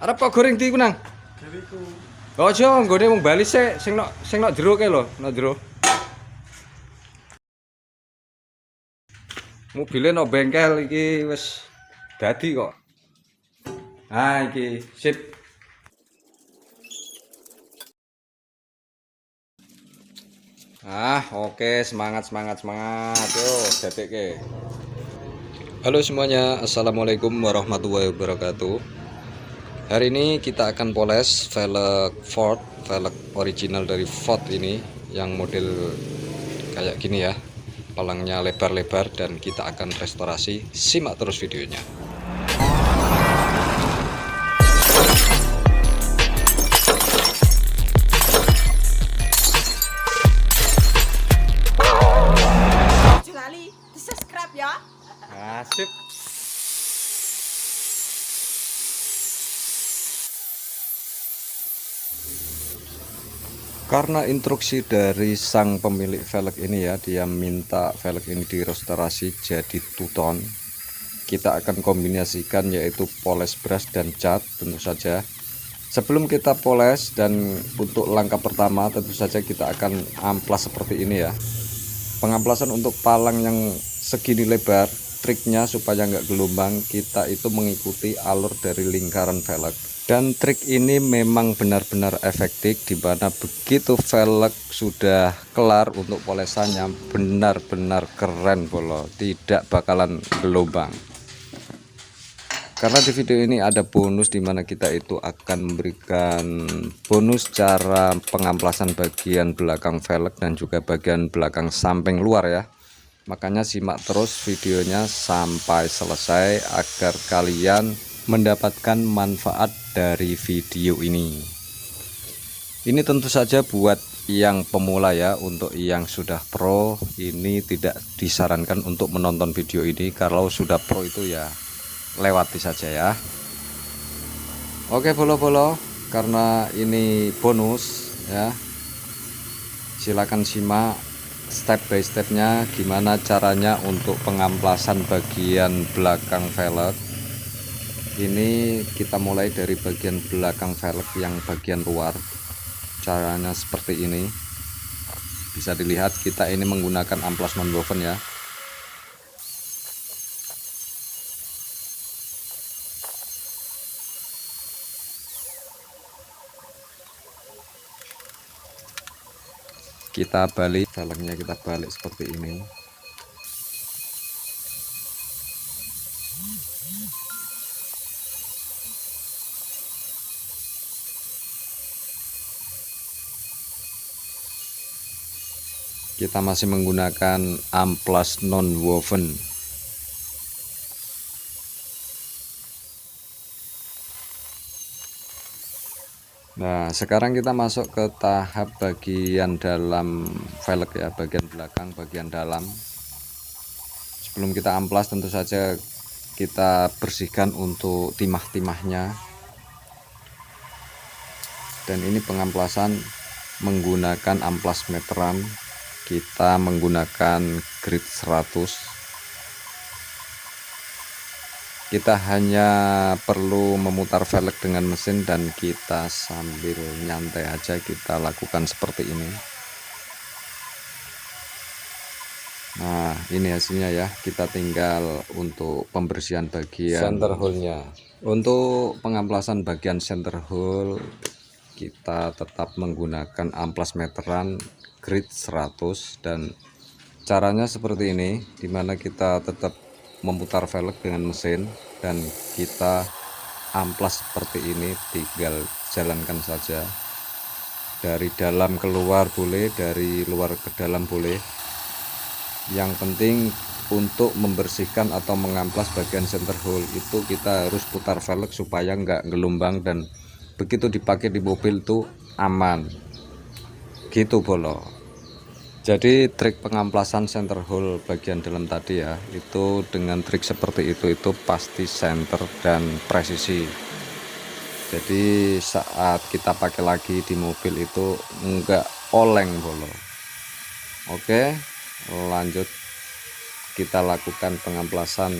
Arep kok goreng di ku nang. Diriku. Ojo nggone mung bali sing nok jero kae lho, nok jero. Mobile nok bengkel iki wis dadi kok. Ah iki sip. Ah, oke, semangat semangat semangat. Yo, detekke. Halo semuanya, assalamualaikum warahmatullahi wabarakatuh. Hari ini kita akan poles velg Ford, velg original dari Ford ini yang model kayak gini ya. Palangnya lebar-lebar dan kita akan restorasi. Simak terus videonya. Jangan di subscribe ya. Asip. Karena instruksi dari sang pemilik velg ini ya, dia minta velg ini direstorasi jadi two-tone. Kita akan kombinasikan yaitu poles brush dan cat tentu saja. Sebelum kita poles dan untuk langkah pertama tentu saja kita akan amplas seperti ini ya. Pengamplasan untuk palang yang segini lebar, triknya supaya nggak gelombang, kita itu mengikuti alur dari lingkaran velg. Dan trik ini memang benar-benar efektif, di mana begitu velg sudah kelar untuk polesannya benar-benar keren bolo, tidak bakalan gelombang. Karena di video ini ada bonus di mana kita itu akan memberikan bonus cara pengamplasan bagian belakang velg dan juga bagian belakang samping luar ya. Makanya simak terus videonya sampai selesai agar kalian mendapatkan manfaat dari video ini. Ini tentu saja buat yang pemula ya. Untuk yang sudah pro ini tidak disarankan untuk menonton video ini. Kalau sudah pro itu ya lewati saja ya. Oke bolo-bolo, karena ini bonus ya, silakan simak step by stepnya gimana caranya untuk pengamplasan bagian belakang velg. Ini kita mulai dari bagian belakang velg yang bagian luar. Caranya seperti ini, bisa dilihat kita ini menggunakan amplas non-woven ya. Kita balik velgnya, kita balik seperti ini. Kita masih menggunakan amplas non woven. Nah sekarang kita masuk ke tahap bagian dalam velg ya, bagian belakang bagian dalam. Sebelum kita amplas tentu saja kita bersihkan untuk timah-timahnya. Dan ini pengamplasan menggunakan amplas meteran. Kita menggunakan grit 100. Kita hanya perlu memutar velg dengan mesin dan kita sambil nyantai aja kita lakukan seperti ini. Nah ini hasilnya ya, kita tinggal untuk pembersihan bagian center hole-nya. Untuk pengamplasan bagian center hole kita tetap menggunakan amplas meteran grit 100 dan caranya seperti ini, dimana kita tetap memutar velg dengan mesin dan kita amplas seperti ini, tinggal jalankan saja dari dalam keluar boleh, dari luar ke dalam boleh. Yang penting untuk membersihkan atau mengamplas bagian center hole itu kita harus putar velg supaya nggak gelombang dan begitu dipakai di mobil tuh aman gitu bolo. Jadi trik pengamplasan center hole bagian dalam tadi ya, itu dengan trik seperti itu pasti center dan presisi. Jadi saat kita pakai lagi di mobil itu enggak oleng bolo. Oke, lanjut kita lakukan pengamplasan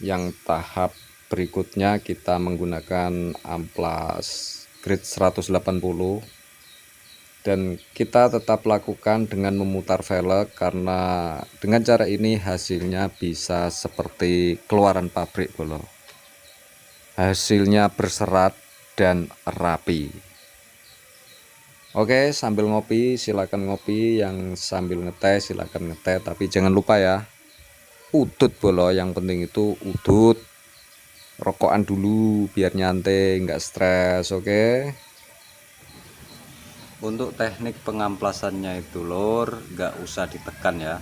yang tahap Berikutnya kita menggunakan amplas grade 180, dan kita tetap lakukan dengan memutar velg, karena dengan cara ini hasilnya bisa seperti keluaran pabrik bro. Hasilnya berserat dan rapi. Oke, sambil ngopi silakan ngopi, yang sambil ngeteh silakan ngeteh, tapi jangan lupa ya, udut bolo, yang penting itu udut, rokokan dulu biar nyantai nggak stres. Oke, untuk teknik pengamplasannya itu lor, nggak usah ditekan ya,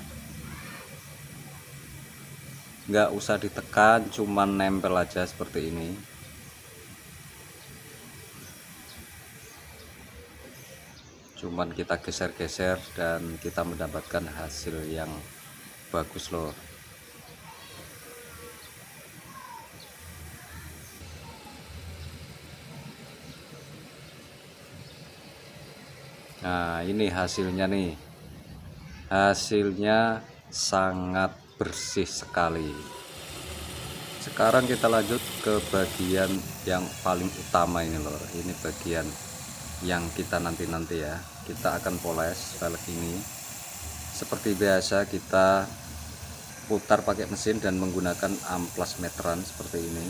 nggak usah ditekan, cuman nempel aja seperti ini. Cuman kita geser-geser dan kita mendapatkan hasil yang bagus loh. Nah, ini hasilnya nih. Hasilnya sangat bersih sekali. Sekarang kita lanjut ke bagian yang paling utama ini loh. Ini bagian yang kita nanti ya. Kita akan poles velg ini. Seperti biasa kita putar pakai mesin dan menggunakan amplas meteran seperti ini.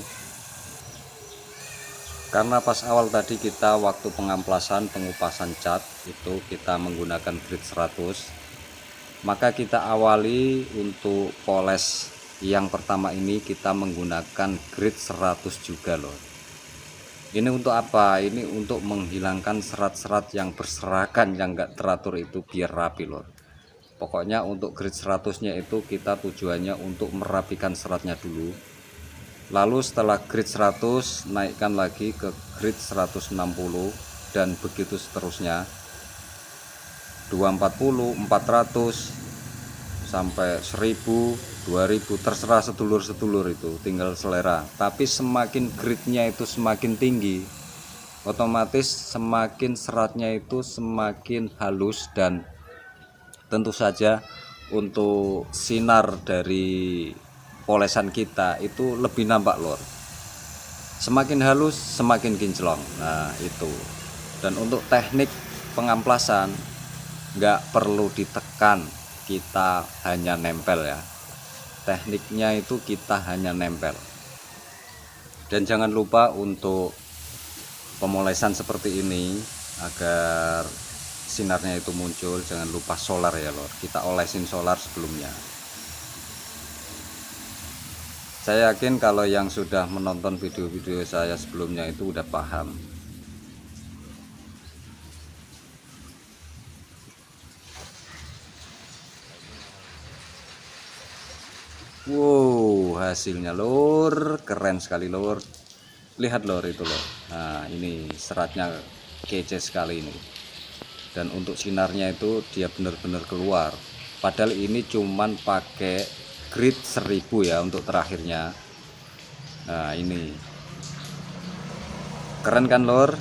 Karena pas awal tadi kita waktu pengamplasan pengupasan cat itu kita menggunakan grid 100, maka kita awali untuk poles yang pertama ini kita menggunakan grid 100 juga loh. Ini untuk apa? Ini untuk menghilangkan serat-serat yang berserakan yang enggak teratur itu biar rapi loh. Pokoknya untuk grid 100-nya itu kita tujuannya untuk merapikan seratnya dulu. Lalu setelah grid 100 naikkan lagi ke grid 160 dan begitu seterusnya. 240, 400 sampai 1000, 2000, terserah sedulur-sedulur, itu tinggal selera. Tapi semakin gridnya itu semakin tinggi, otomatis semakin seratnya itu semakin halus, dan tentu saja untuk sinar dari polesan kita itu lebih nampak lor. Semakin halus semakin kinclong. Nah itu. Dan untuk teknik pengamplasan nggak perlu ditekan, kita hanya nempel ya. Tekniknya itu kita hanya nempel. Dan jangan lupa untuk pemolesan seperti ini, agar sinarnya itu muncul, jangan lupa solar ya lor. Kita olesin solar sebelumnya. Saya yakin kalau yang sudah menonton video-video saya sebelumnya itu udah paham. Wow, hasilnya lor, keren sekali lor. Lihat lor itu lor. Nah, ini seratnya kece sekali ini. Dan untuk sinarnya itu dia benar-benar keluar. Padahal ini cuman pakai grid 1000 ya untuk terakhirnya. Nah, ini. Keren kan lor?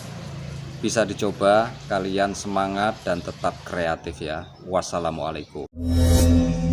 Bisa dicoba, kalian semangat dan tetap kreatif ya. Wassalamualaikum.